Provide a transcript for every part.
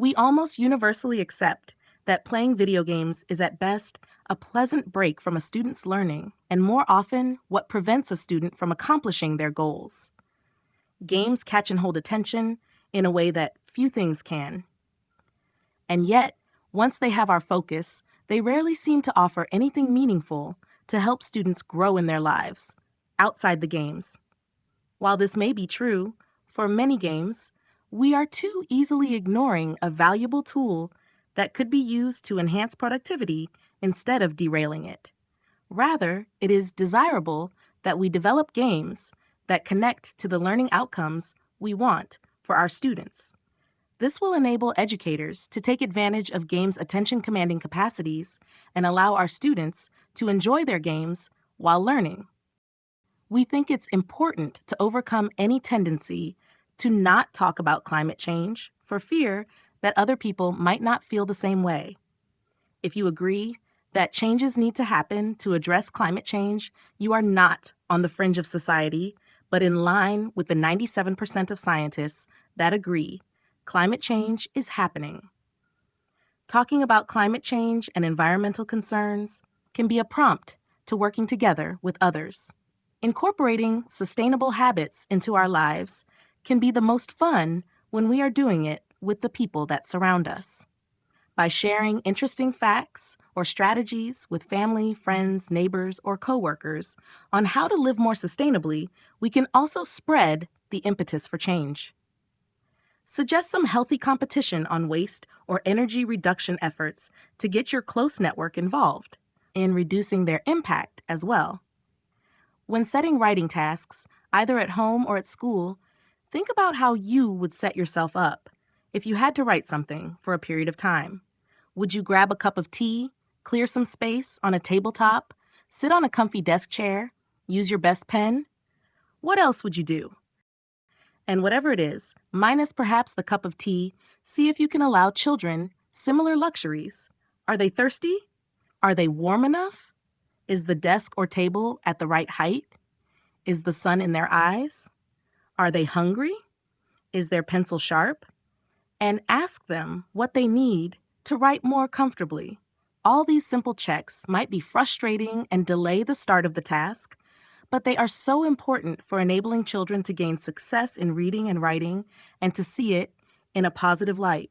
We almost universally accept that playing video games is at best a pleasant break from a student's learning and more often what prevents a student from accomplishing their goals. Games catch and hold attention in a way that few things can. And yet, once they have our focus, they rarely seem to offer anything meaningful to help students grow in their lives, outside the games. While this may be true, for many games, we are too easily ignoring a valuable tool that could be used to enhance productivity instead of derailing it. Rather, it is desirable that we develop games that connect to the learning outcomes we want for our students. This will enable educators to take advantage of games' attention-commanding capacities and allow our students to enjoy their games while learning. We think it's important to overcome any tendency to not talk about climate change for fear that other people might not feel the same way. If you agree that changes need to happen to address climate change, you are not on the fringe of society, but in line with the 97% of scientists that agree climate change is happening. Talking about climate change and environmental concerns can be a prompt to working together with others. Incorporating sustainable habits into our lives can be the most fun when we are doing it with the people that surround us. By sharing interesting facts or strategies with family, friends, neighbors, or coworkers on how to live more sustainably, we can also spread the impetus for change. Suggest some healthy competition on waste or energy reduction efforts to get your close network involved in reducing their impact as well. When setting writing tasks, either at home or at school, think about how you would set yourself up if you had to write something for a period of time. Would you grab a cup of tea, clear some space on a tabletop, sit on a comfy desk chair, use your best pen? What else would you do? And whatever it is, minus perhaps the cup of tea, see if you can allow children similar luxuries. Are they thirsty? Are they warm enough? Is the desk or table at the right height? Is the sun in their eyes? Are they hungry? Is their pencil sharp? And ask them what they need to write more comfortably. All these simple checks might be frustrating and delay the start of the task, but they are so important for enabling children to gain success in reading and writing and to see it in a positive light.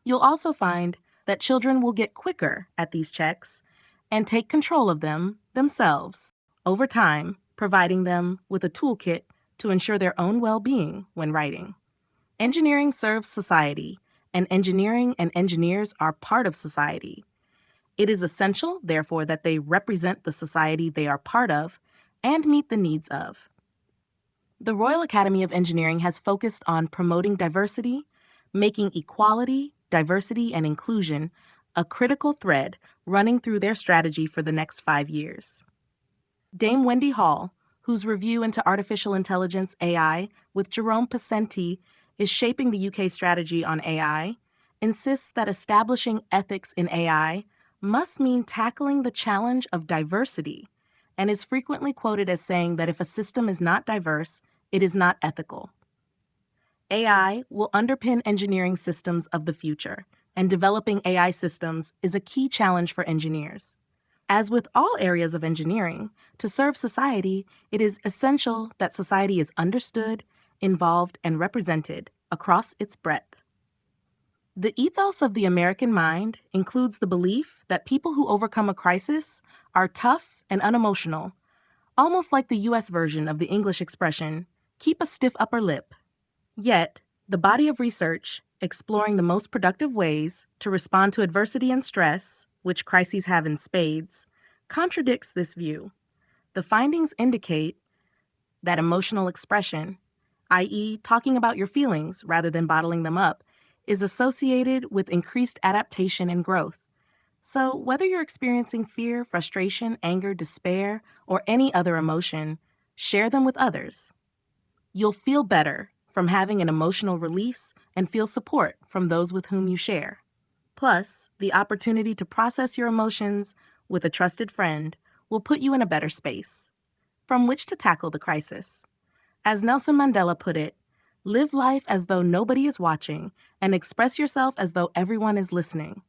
You'll also find that children will get quicker at these checks and take control of them themselves over time, providing them with a toolkit to ensure their own well-being when writing. Engineering serves society, and engineering and engineers are part of society. It is essential, therefore, that they represent the society they are part of and meet the needs of. The Royal Academy of Engineering has focused on promoting diversity, making equality, diversity, and inclusion a critical thread running through their strategy for the next 5 years. Dame Wendy Hall, whose review into artificial intelligence AI with Jerome Pesenti is shaping the UK strategy on AI, insists that establishing ethics in AI must mean tackling the challenge of diversity, and is frequently quoted as saying that if a system is not diverse, it is not ethical. AI will underpin engineering systems of the future, and developing AI systems is a key challenge for engineers. As with all areas of engineering, to serve society, it is essential that society is understood, involved, and represented across its breadth. The ethos of the American mind includes the belief that people who overcome a crisis are tough and unemotional, almost like the U.S. version of the English expression, keep a stiff upper lip. Yet, the body of research exploring the most productive ways to respond to adversity and stress, which crises have in spades, contradicts this view. The findings indicate that emotional expression, i.e., talking about your feelings rather than bottling them up, is associated with increased adaptation and growth. So, whether you're experiencing fear, frustration, anger, despair, or any other emotion, share them with others. You'll feel better from having an emotional release and feel support from those with whom you share. Plus, the opportunity to process your emotions with a trusted friend will put you in a better space from which to tackle the crisis. As Nelson Mandela put it, Live life as though nobody is watching and express yourself as though everyone is listening.